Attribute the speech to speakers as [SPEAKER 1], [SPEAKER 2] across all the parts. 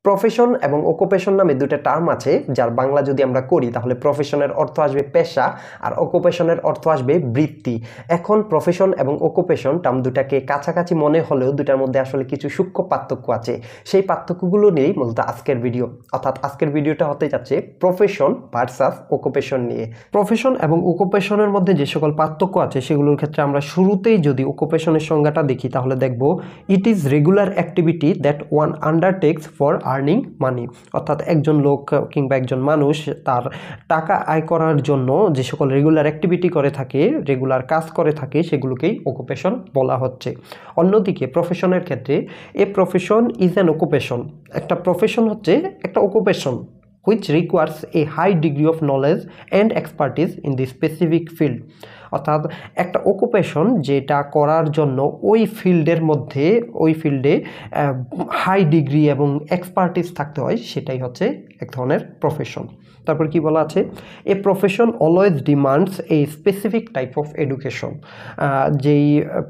[SPEAKER 1] Profession এবং occupation নামে দুটো টার্ম আছে, যার বাংলা যদি আমরা করি তাহলে প্রফেশনের অর্থ আসবে পেশা আর অকুপেশনের অর্থ আসবে বৃত্তি। এখন প্রফেশন এবং অকুপেশন টার্ম দুটাকে কাছাকাছি মনে হলেও দুটার মধ্যে আসলে কিছু সূক্ষ্ম পার্থক্য আছে। সেই পার্থক্যগুলো নিয়েই মূলত আজকের ভিডিও, অর্থাৎ আজকের ভিডিওটা হতে যাচ্ছে প্রফেশন ভার্সাস অকুপেশন নিয়ে। প্রফেশন এবং অকুপেশনের মধ্যে যে সকল পার্থক্য আছে সেগুলোর ক্ষেত্রে আমরা শুরুতেই যদি অকুপেশনের সংজ্ঞাটা দেখি তাহলে দেখব it is regular activity that one undertakes for earning money. অর্থাৎ একজন লোক কিংবা একজন মানুষ তার টাকা আয় করার জন্য যে সকল রেগুলার অ্যাক্টিভিটি করে থাকে, রেগুলার কাজ করে থাকে, সেগুলোকেই অকুপেশন বলা হচ্ছে। অন্যদিকে প্রফেশনের ক্ষেত্রে a profession is an occupation. একটা প্রফেশন হচ্ছে একটা occupation which requires a high degree of knowledge and expertise in the specific field। অর্থাৎ একটা অকুপেশন যেটা করার জন্য ওই ফিল্ডে হাই ডিগ্রি এবং এক্সপার্টিস থাকতে হয়, সেটাই হচ্ছে এক ধরনের প্রফেশন। তারপর কি বলা আছে, a profession always demands a specific type of education. যেই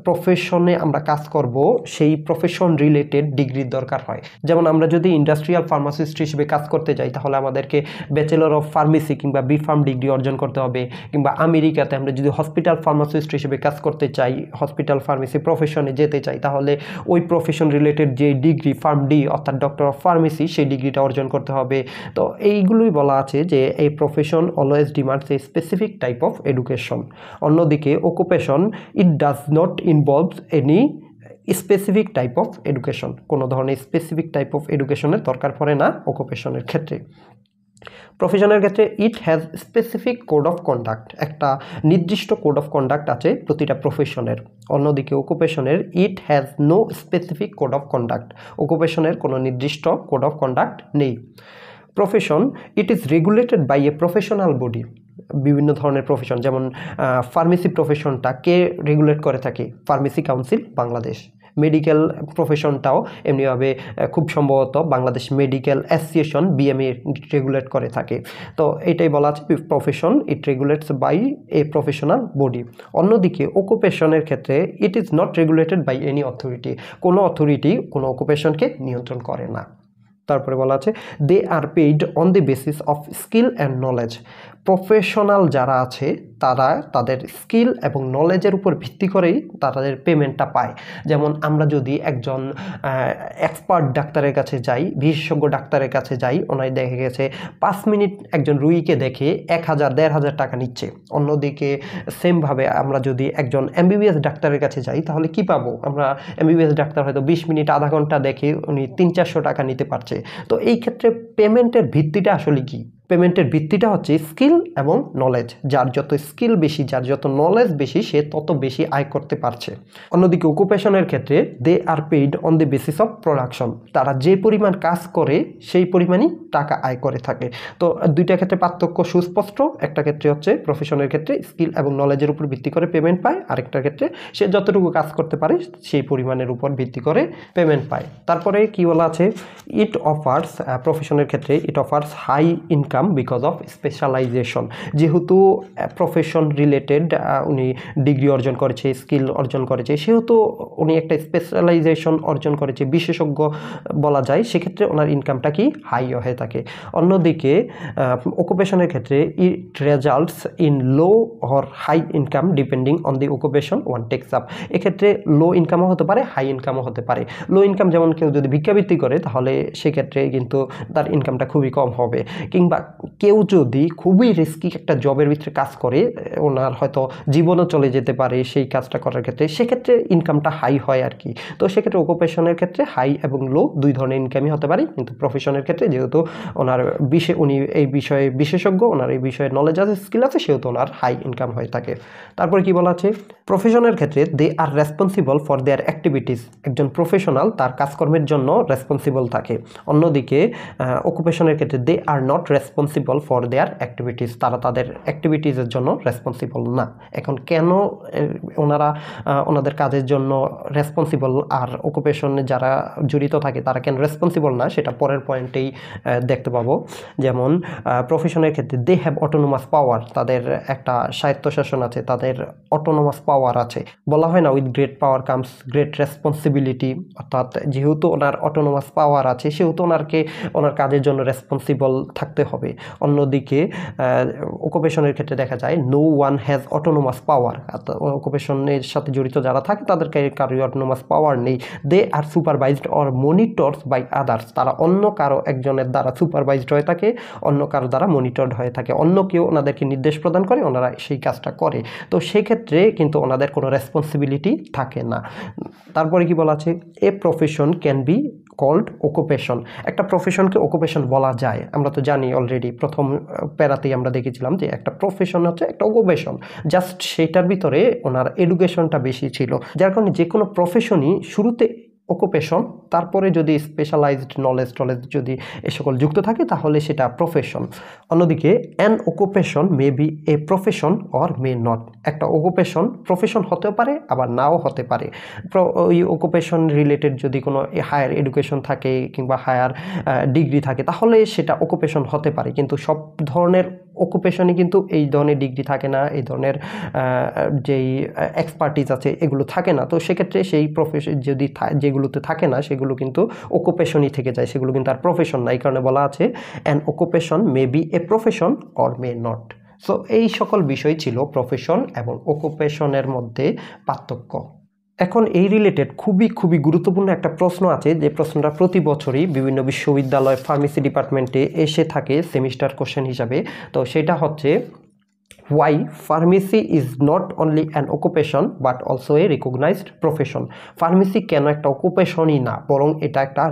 [SPEAKER 1] প্রফেশনে আমরা কাজ করব সেই প্রফেশন রিলেটেড ডিগ্রির দরকার হয়। যেমন আমরা যদি ইন্ডাস্ট্রিয়াল ফার্মাসিস্ট হিসেবে কাজ করতে যাই তাহলে আমাদেরকে ব্যাচেলর অফ ফার্মেসি কিংবা বিফার্ম ডিগ্রি অর্জন করতে হবে। কিংবা আমেরিকাতে আমরা যদি হসপিটাল ফার্মাসিস্ট হিসেবে কাজ করতে চাই, হসপিটাল ফার্মেসি প্রফেশনে যেতে চাই, তাহলে ওই প্রফেশন রিলেটেড যে ডিগ্রি ফার্ম ডি অর্থাৎ ডক্টর অফ ফার্মেসি সেই ডিগ্রিটা অর্জন করতে হবে। তো এইগুলোই বলা আছে যে এই profession always demands a specific type of education. অন্যদিকে occupation it does not involve any specific type of education. কোনো ধরনের স্পেসিফিক টাইপ অফ এডুকেশনের দরকার পড়ে না অকুপেশনের ক্ষেত্রে। প্রফেশনের ক্ষেত্রে it has specific code of conduct. একটা নির্দিষ্ট কোড অফ কন্ডাক্ট আছে প্রতিটা প্রফেশনের। অন্যদিকে অকুপেশনের it has no specific code of conduct. অকুপেশনের কোনো নির্দিষ্ট কোড অফ কন্ডাক্ট নেই। Profession it is regulated by a professional body. বিভিন্ন ধরনের প্রফেশন, যেমন ফার্মেসি প্রফেশনটা কে রেগুলেট করে থাকে? Pharmacy council Bangladesh. মেডিকেল প্রফেশনটাও এমনিভাবে খুব সম্ভবত Bangladesh medical association BMA regulate করে থাকে। তো এটাই বলা আছে profession it regulates by a professional body. অন্যদিকে অকুপেশনের ক্ষেত্রে it is not regulated by any authority. কোনো অথরিটি কোনো অকুপেশনকে নিয়ন্ত্রণ করে না। তারপরে বলা আছে they are paid on the basis of skill and knowledge. Professional যারা আছে তারা তাদের স্কিল এবং নলেজের উপর ভিত্তি করেই তাদের পেমেন্টটা পায়। যেমন আমরা যদি একজন এক্সপার্ট ডাক্তারের কাছে যাই, বিশেষজ্ঞ ডাক্তারের কাছে যাই, ওনায় দেখা গেছে 5 মিনিট একজন রুগীকে দেখে 1000-1500 টাকা নিচ্ছে। অন্যদিকে সেমভাবে আমরা যদি একজন এমবিবিএস ডাক্তারের কাছে যাই তাহলে কি পাবো? আমরা এমবিবিএস ডাক্তার হয়তো 20 মিনিট আধা ঘন্টা দেখে উনি 300-400 টাকা নিতে পারছে। তো এই ক্ষেত্রে পেমেন্টের ভিত্তিটা আসলে কি? পেমেন্টের ভিত্তিটা হচ্ছে স্কিল এবং নলেজ। যার যত স্কিল বেশি, যার যত নলেজ বেশি, সে তত বেশি আয় করতে পারছে। অন্যদিকে অকুপেশনের ক্ষেত্রে they are paid on the basis of production. তারা যে পরিমাণ কাজ করে সেই পরিমাণই টাকা আয় করে থাকে। তো দুইটা ক্ষেত্রে পার্থক্য সুস্পষ্ট। একটা ক্ষেত্রে হচ্ছে প্রফেশনের ক্ষেত্রে স্কিল এবং নলেজের উপর ভিত্তি করে পেমেন্ট পায়, আরেকটার ক্ষেত্রে সে যতটুকু কাজ করতে পারে সেই পরিমাণের উপর ভিত্তি করে পেমেন্ট পায়। তারপরে কি বলা আছে, ইট অফার্স, প্রফেশনের ক্ষেত্রে it offers high income because of specialization. যেহেতু প্রফেশন রিলেটেড উনি ডিগ্রি অর্জন করেছে, স্কিল অর্জন করেছে, সেহেতু উনি একটা স্পেশালাইজেশন অর্জন করেছে, বিশেষজ্ঞ বলা যায়, সেক্ষেত্রে ওনার ইনকামটা কি হাই হয়ে থাকে। অন্যদিকে অকুপেশনের ক্ষেত্রে it results in low or high income depending on the occupation one takes up. এক্ষেত্রে লো ইনকামও হতে পারে, হাই ইনকামও হতে পারে। লো ইনকাম যেমন কেউ যদি ভিক্ষাবৃত্তি করে তাহলে সেক্ষেত্রে কিন্তু তার ইনকামটা খুবই কম হবে। কিংবা কেউ যদি খুবই রিস্কি একটা জবের ভিতরে কাজ করে, ওনার হয়তো জীবনও চলে যেতে পারে সেই কাজটা করার ক্ষেত্রে, সেক্ষেত্রে ইনকামটা হাই হয় আর কি। তো সেক্ষেত্রে অকুপেশনের ক্ষেত্রে হাই এবং লো দুই ধরনের ইনকামই হতে পারে। কিন্তু প্রফেশনের ক্ষেত্রে যেহেতু ওনার উনি এই বিষয়ে বিশেষজ্ঞ, ওনার এই বিষয়ে নলেজ আছে, স্কিল আছে, সেহেতু ওনার হাই ইনকাম হয়ে থাকে। তারপরে কি বলা আছে, প্রফেশনের ক্ষেত্রে they are responsible for their activities. একজন প্রফেশনাল তার কাজকর্মের জন্য রেসপন্সিবল থাকে। অন্যদিকে অকুপেশনের ক্ষেত্রে they are not responsible for their activities. তারা তাদের অ্যাক্টিভিটিসের জন্য রেসপন্সিবল না। এখন কেন ওনারা ওনাদের কাজের জন্য রেসপন্সিবল আর অকুপেশনে যারা জড়িত থাকে তারা কেন রেসপন্সিবল না, সেটা পরের পয়েন্টেই দেখতে পাবো। যেমন প্রফেশনের ক্ষেত্রে দে হ্যাভ অটোনোমাস পাওয়ার। তাদের একটা স্বায়ত্তশাসন আছে, তাদের অটোনোমাস পাওয়ার পাওয়ার আছে। বলা হয় না, with great power comes great responsibility, অর্থাৎ যেহেতু ওনার অটোনোমাস পাওয়ার আছে সেহেতু ওনার কাজের জন্য রেসপন্সিবল থাকতে হবে। অন্যদিকে অকুপেশনের ক্ষেত্রে দেখা যায় no one has autonomous power, অকুপেশনের সাথে জড়িত যারা থাকে তাদের কারোর অটোনোমাস পাওয়ার নেই। They are supervised or monitored by others, তারা অন্য কারো একজনের দ্বারা সুপারভাইজড হয়ে থাকে, অন্য কারো দ্বারা মনিটরড হয়ে থাকে, অন্য কেউ ওনাদেরকে নির্দেশ প্রদান করে, ওনারা সেই কাজটা করে। তো সেক্ষেত্রে কিন্তু ওনাদের কোনো রেসপন্সিবিলিটি থাকে না। তারপরে কি বলা আছে, a profession can be called occupation, একটা প্রফেশনকে অকুপেশন বলা যায়। আমরা তো জানি অলরেডি প্রথম প্যারাতেই আমরা দেখেছিলাম যে একটা প্রফেশন হচ্ছে একটা অকুপেশন, জাস্ট সেটার ভিতরে ওনার এডুকেশনটা বেশি ছিল, যার কারণে যে কোনো প্রফেশনই শুরুতে অকুপেশন, তারপরে যদি স্পেশালাইজড নলেজ যদি এ সকল যুক্ত থাকে তাহলে সেটা প্রফেশন। অন্যদিকে an occupation may B a profession or may not, একটা অকুপেশন প্রফেশন হতেও পারে আবার নাও হতে পারে। ওই অকুপেশন রিলেটেড যদি কোনো হায়ার এডুকেশন থাকে কিংবা হায়ার ডিগ্রি থাকে তাহলে সেটা অকুপেশন হতে পারে, কিন্তু সব ধরনের অকুপেশনই কিন্তু এই ধরনের ডিগ্রি থাকে না, এই ধরনের যেই এক্সপার্টিজ আছে এগুলো থাকে না। তো সেক্ষেত্রে সেই প্রফেশন যদি যেগুলোতে থাকে না সেগুলো কিন্তু অকুপেশনই থেকে যায়, সেগুলো কিন্তু আর প্রফেশন না। এই কারণে বলা আছে an occupation may B a profession or may not. So এই সকল বিষয় ছিল প্রফেশন এবং অকুপেশনের মধ্যে পার্থক্য। এখন এই রিলেটেড খুবই গুরুত্বপূর্ণ একটা প্রশ্ন আছে, যে প্রশ্নটা প্রতি বছরই বিভিন্ন বিশ্ববিদ্যালয় ফার্মেসি ডিপার্টমেন্টে এসে থাকে সেমিস্টার কোশ্চেন হিসাবে। তো সেটা হচ্ছে, why pharmacy is not only an occupation but also a recognized profession। Pharmacy কেন একটা অকুপেশনই না বরং এটা একটা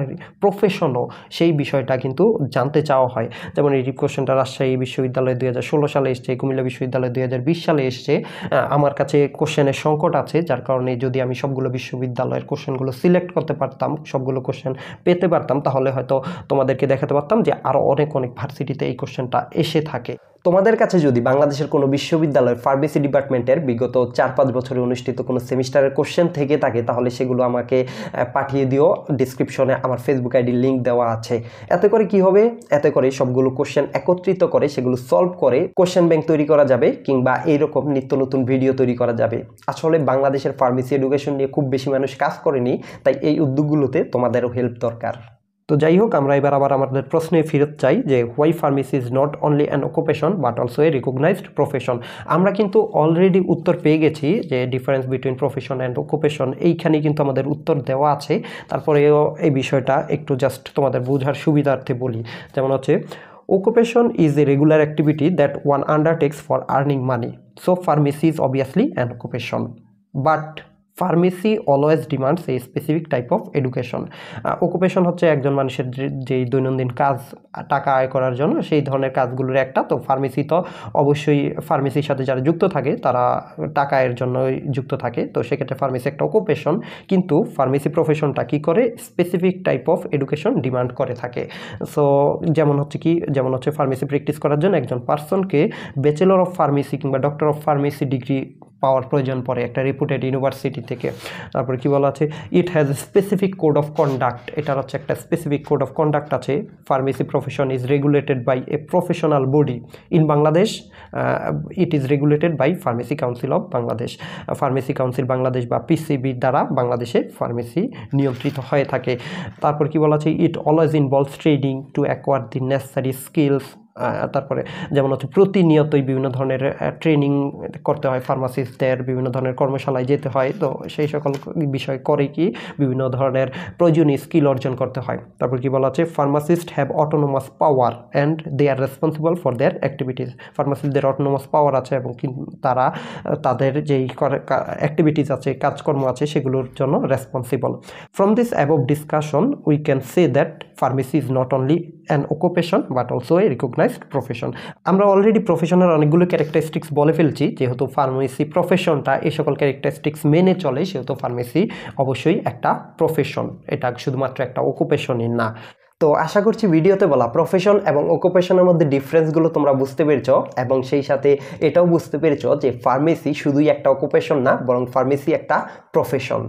[SPEAKER 1] প্রফেশনও, সেই বিষয়টা কিন্তু জানতে চাওয়া হয়। যেমন এই কোশ্চেনটা রাজশাহী বিশ্ববিদ্যালয় 2016 সালে এসছে, কুমিল্লা বিশ্ববিদ্যালয় 2020 সালে এসছে। আমার কাছে কোশ্চেনের সংকট আছে, যার কারণে যদি আমি সবগুলো বিশ্ববিদ্যালয়ের কোশ্চেনগুলো সিলেক্ট করতে পারতাম, সবগুলো কোশ্চেন পেতে পারতাম, তাহলে হয়তো তোমাদেরকে দেখাতে পারতাম যে আরও অনেক ভার্সিটিতে এই কোশ্চেনটা এসে থাকে। তোমাদের কাছে যদি বাংলাদেশের কোনো বিশ্ববিদ্যালয়ের ফার্মেসি ডিপার্টমেন্টের বিগত 4-5 বছরে অনুষ্ঠিত কোনো সেমিস্টারের কোশ্চেন থেকে থাকে তাহলে সেগুলো আমাকে পাঠিয়ে দিও। ডিসক্রিপশনে আমার ফেসবুক আইডির লিঙ্ক দেওয়া আছে। এতে করে কি হবে, এতে করে সবগুলো কোশ্চেন একত্রিত করে সেগুলো সলভ করে কোশ্চেন ব্যাংক তৈরি করা যাবে কিংবা এইরকম নিত্য নতুন ভিডিও তৈরি করা যাবে। আসলে বাংলাদেশের ফার্মেসি এডুকেশন নিয়ে খুব বেশি মানুষ কাজ করেনি, তাই এই উদ্যোগগুলোতে তোমাদেরও হেল্প দরকার। তো যাই হোক, আমরা এবার আবার আমাদের প্রশ্নে ফিরত চাই যে why pharmacy is not only an occupation but also a recognized profession. আমরা কিন্তু অলরেডি উত্তর পেয়ে গেছি যে difference between profession and occupation, এইখানেই কিন্তু আমাদের উত্তর দেওয়া আছে। তারপরেও এই বিষয়টা একটু জাস্ট তোমাদের বোঝার সুবিধার্থে বলি। যেমন হচ্ছে, occupation is a regular activity that one undertakes for earning money. So pharmacy is obviously an occupation. But pharmacy always demands এই specific type of education. Occupation হচ্ছে একজন মানুষের যেই দৈনন্দিন কাজ টাকা আয় করার জন্য সেই ধরনের কাজগুলোর একটা। তো ফার্মেসি তো অবশ্যই ফার্মেসির সাথে যারা যুক্ত থাকে তারা টাকা আয়ের জন্যই যুক্ত থাকে। তো সেক্ষেত্রে ফার্মেসি একটা অকুপেশন, কিন্তু ফার্মেসি প্রফেশনটা কী করে, specific type of education demand করে থাকে। সো যেমন হচ্ছে ফার্মেসি প্র্যাকটিস করার জন্য একজন পার্সনকে ব্যাচেলর অফ ফার্মেসি কিংবা ডক্টর অফ ফার্মেসি ডিগ্রি পাওয়ার প্রয়োজন পড়ে একটা রেপুটেড ইউনিভার্সিটি থেকে। তারপরে কি বলা আছে, it has specific code of conduct, এটার হচ্ছে একটা স্পেসিফিক কোড অফ কন্ডাক্ট আছে। Pharmacy profession is regulated by a professional body in Bangladesh, it is regulated by pharmacy council of Bangladesh. Pharmacy council Bangladesh বা পিসিবি দ্বারা বাংলাদেশে ফার্মেসি নিয়ন্ত্রিত হয়ে থাকে। তারপর কি বলা আছে, ইট always involves training to acquire the necessary skills. তারপরে যেমন হচ্ছে প্রতিনিয়তই বিভিন্ন ধরনের ট্রেনিং করতে হয় ফার্মাসিস্টদের, বিভিন্ন ধরনের কর্মশালায় যেতে হয়। তো সেই সকল বিষয় করে কি বিভিন্ন ধরনের প্রয়োজনীয় স্কিল অর্জন করতে হয়। তারপর কি বলা আছে, pharmacist have autonomous power and they are responsible for their activities. ফার্মাসিস্টদের অটোনোমাস পাওয়ার আছে এবং তারা তাদের যেই অ্যাক্টিভিটিস আছে, কাজকর্ম আছে, সেগুলোর জন্য responsible. From this above discussion we can say that pharmacy is not only an occupation but also a recognized profession. আমরা অলরেডি প্রফেশনের অনেকগুলো ক্যারেক্টারিস্টিক্স বলে ফেলছি। যেহেতু ফার্মেসি প্রফেশনটা এই সকল ক্যারেক্টারিস্টিক্স মেনে চলে, সেহেতু ফার্মেসি অবশ্যই একটা প্রফেশন, এটা শুধুমাত্র একটা অকুপেশনই না। তো আশা করছি ভিডিওতে বলা প্রফেশন এবং অকুপেশনের মধ্যে ডিফারেন্সগুলো তোমরা বুঝতে পেরেছ এবং সেই সাথে এটাও বুঝতে পেরেছ যে ফার্মেসি শুধুই একটা অকুপেশন না, বরং ফার্মেসি একটা প্রফেশন।